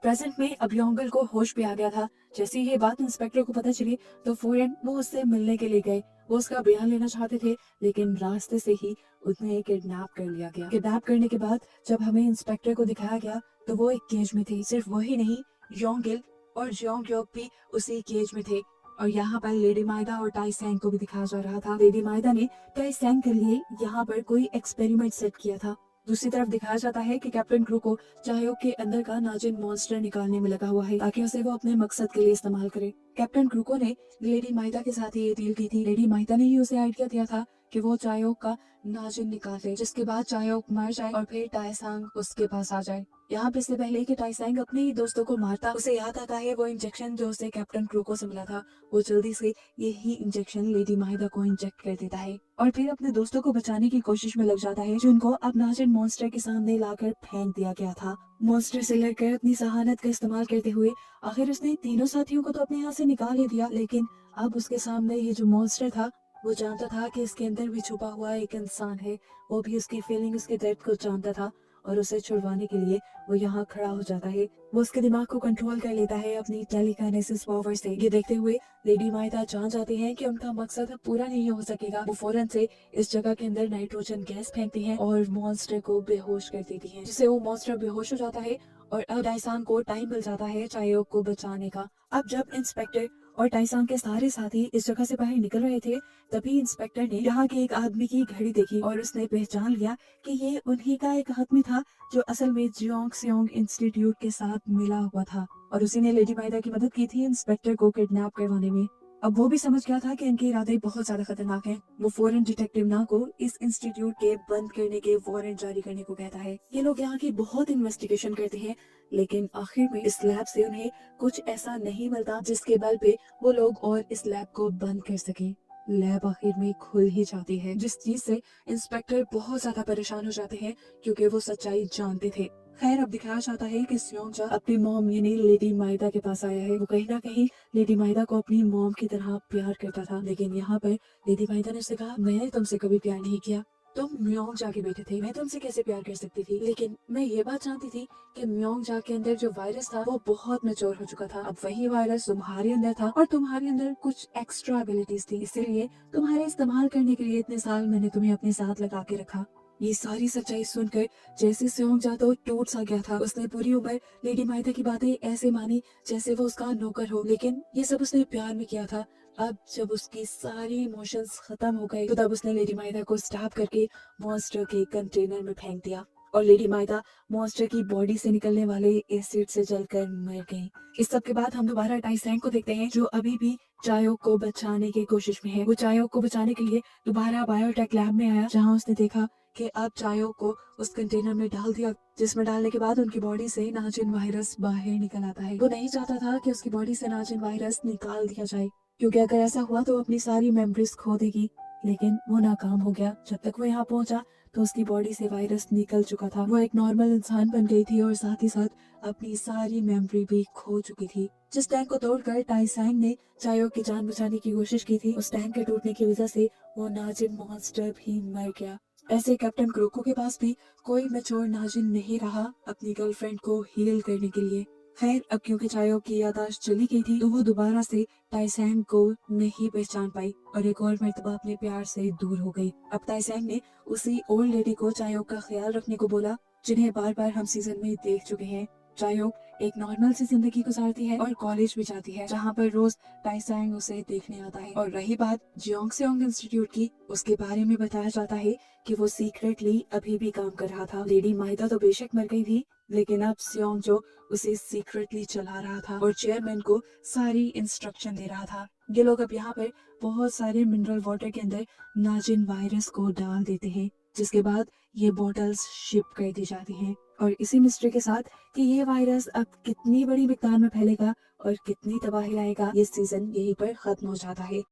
प्रेजेंट में अब योंगल को होश भी आ गया था। जैसे ही ये बात इंस्पेक्टर को पता चली तो फौरन वो उससे मिलने के लिए गए। वो उसका बयान लेना चाहते थे, लेकिन रास्ते से ही उन्हें किडनैप कर लिया गया। किडनैप करने के बाद जब हमें इंस्पेक्टर को दिखाया गया तो वो एक केज में थे। सिर्फ वही नहीं, योंगिल और जोंगयोक भी उसी केज में थे। और यहाँ पर लेडी माइदा और टाइसेंग को भी दिखाया जा रहा था। लेडी माइदा ने टाइसेंग के लिए यहाँ पर कोई एक्सपेरिमेंट सेट किया था। दूसरी तरफ दिखाया जाता है कि कैप्टन क्रू को चायोक के अंदर का नाजिन मॉन्स्टर निकालने में लगा हुआ है, ताकि उसे वो अपने मकसद के लिए इस्तेमाल करे। कैप्टन क्रूको ने लेडी माइदा के साथ ये डील की थी। लेडी माइदा ने ही उसे आइडिया दिया था कि वो चायोक का नाजिन निकाले, जिसके बाद चायोक मर जाए और फिर टाइसांग उसके पास आ जाए। यहाँ पे इससे पहले कि टाइसांग अपने ही दोस्तों को मारता, उसे याद आता है वो इंजेक्शन जो उसे कैप्टन क्रूको से मिला था। वो जल्दी से यही इंजेक्शन लेडी माइदा को इंजेक्ट कर देता है और फिर अपने दोस्तों को बचाने की कोशिश में लग जाता है, जिनको अब नाजिन मॉन्स्टर के सामने लाकर फेंक दिया गया था। मॉन्स्टर से लड़कर अपनी सहानत का इस्तेमाल करते हुए आखिर उसने तीनों साथियों को तो अपने यहाँ से निकाल ही दिया, लेकिन अब उसके सामने ये जो मॉन्स्टर था वो जानता था कि इसके अंदर भी छुपा हुआ एक इंसान है। वो भी उसकी फीलिंग, उसके दर्द को जानता था और उसे छुड़वाने के लिए वो यहाँ खड़ा हो जाता है। वो उसके दिमाग को कंट्रोल कर लेता है अपनी टेलीकाइनेसिस पावर से। ये देखते हुए लेडी माइदा जान जाते हैं कि उनका मकसद अब पूरा नहीं हो सकेगा। वो फौरन से इस जगह के अंदर नाइट्रोजन गैस फेंकती हैं और मॉन्स्टर को बेहोश कर देती हैं, जिससे वो मॉन्स्टर बेहोश हो जाता है और अब टाइसान को टाइम मिल जाता है चायोक को बचाने का। अब जब इंस्पेक्टर और टाइसान के सारे साथी इस जगह से बाहर निकल रहे थे, तभी इंस्पेक्टर ने यहाँ के एक आदमी की घड़ी देखी और उसने पहचान लिया कि ये उन्हीं का एक आदमी था जो असल में जियोंग सियोंग इंस्टीट्यूट के साथ मिला हुआ था और उसी ने लेडी माइदा की मदद की थी इंस्पेक्टर को किडनैप करवाने में। अब वो भी समझ गया था कि इनके इरादे बहुत ज्यादा खतरनाक हैं। वो फौरन डिटेक्टिव ना को इस इंस्टीट्यूट के बंद करने के वारंट जारी करने को कहता है। ये लोग यहाँ की बहुत इन्वेस्टिगेशन करते हैं, लेकिन आखिर में इस लैब से उन्हें कुछ ऐसा नहीं मिलता जिसके बल पे वो लोग और इस लैब को बंद कर सके। लैब आखिर में खुल ही जाती है, जिस चीज से इंस्पेक्टर बहुत ज्यादा परेशान हो जाते हैं क्योंकि वो सच्चाई जानते थे। खैर, अब दिखाया जाता है कि स्योंगजा अपनी मॉम यानी लेडी माइदा के पास आया है। वो कहीं ना कहीं लेडी माइदा को अपनी मॉम की तरह प्यार करता था, लेकिन यहाँ पर लेडी माइदा ने उससे कहा, मैंने तुमसे कभी प्यार नहीं किया, तुम म्योंग जा के बैठे थे, मैं तुमसे कैसे प्यार कर सकती थी। लेकिन मैं ये बात जानती थी कि म्योंग जा के अंदर जो वायरस था वो बहुत मैच्योर हो चुका था। अब वही वायरस तुम्हारे अंदर था और तुम्हारे अंदर कुछ एक्स्ट्रा एबिलिटीज थी, इसीलिए तुम्हारे इस्तेमाल करने के लिए इतने साल मैंने तुम्हें अपने साथ लगा के रखा। ये सारी सच्चाई सुनकर जैसे स्योंगजा तो टूट सा गया था। उसने पूरी उम्र लेडी माइदा की बातें ऐसे मानी जैसे वो उसका नौकर हो, लेकिन ये सब उसने प्यार में किया था। अब जब उसकी सारी इमोशंस खत्म हो गए तो तब उसने लेडी माइदा को स्टैप करके मॉन्स्टर के कंटेनर में फेंक दिया और लेडी माइदा मॉन्स्टर की बॉडी से निकलने वाले एसिड से जलकर मर गई। इस सब के बाद हम दोबारा टाइसेंग को देखते हैं, जो अभी भी चायोक को बचाने की कोशिश में है। वो चायोक को बचाने के लिए दोबारा बायोटेक लैब में आया, जहाँ उसने देखा कि अब चायोक को उस कंटेनर में डाल दिया, जिसमें डालने के बाद उनकी बॉडी से नाजिन वायरस बाहर निकल आता है। वो नहीं चाहता था कि उसकी बॉडी से नाजिन वायरस निकाल दिया जाए, क्योंकि अगर ऐसा हुआ तो अपनी सारी मेमोरीज खो देगी। लेकिन वो नाकाम हो गया। जब तक वो यहाँ पहुंचा तो उसकी बॉडी से वायरस निकल चुका था। वो एक नॉर्मल इंसान बन गई थी और साथ ही साथ अपनी सारी मेमोरी भी खो चुकी थी। जिस टैंक को तोड़कर टाइसेंग ने चायोक की जान बचाने की कोशिश की थी, उस टैंक के टूटने की वजह से वो नाजिन मॉन्स्टर भी मर गया। ऐसे कैप्टन क्रोको के पास भी कोई मैच्योर नाजिन नहीं रहा अपनी गर्लफ्रेंड को हील करने के लिए। खैर, अब क्योंकि चायोक की याददाश्त चली गई थी तो वो दोबारा से टाइसेंग को नहीं पहचान पाई और एक और मर्तबा अपने प्यार से दूर हो गई। अब टाइसेंग ने उसी ओल्ड लेडी को चायोक का ख्याल रखने को बोला, जिन्हें बार बार हम सीजन में देख चुके हैं। चायोक एक नॉर्मल सी जिंदगी गुजारती है और कॉलेज भी जाती है, जहाँ पर रोज टाइसेंग उसे देखने आता है। और रही बात जियोंगसियोंग इंस्टीट्यूट की, उसके बारे में बताया जाता है कि वो सीक्रेटली अभी भी काम कर रहा था। लेडी माइदा तो बेशक मर गई थी, लेकिन अब सियोंग जो उसे सीक्रेटली चला रहा था और चेयरमैन को सारी इंस्ट्रक्शन दे रहा था। ये लोग अब यहाँ पर बहुत सारे मिनरल वाटर के अंदर नाजिन वायरस को डाल देते हैं, जिसके बाद ये बॉटल्स शिप कर दी जाती हैं। और इसी मिस्ट्री के साथ कि ये वायरस अब कितनी बड़ी मिकदार में फैलेगा और कितनी तबाही लाएगा, ये सीजन यहीं पर खत्म हो जाता है।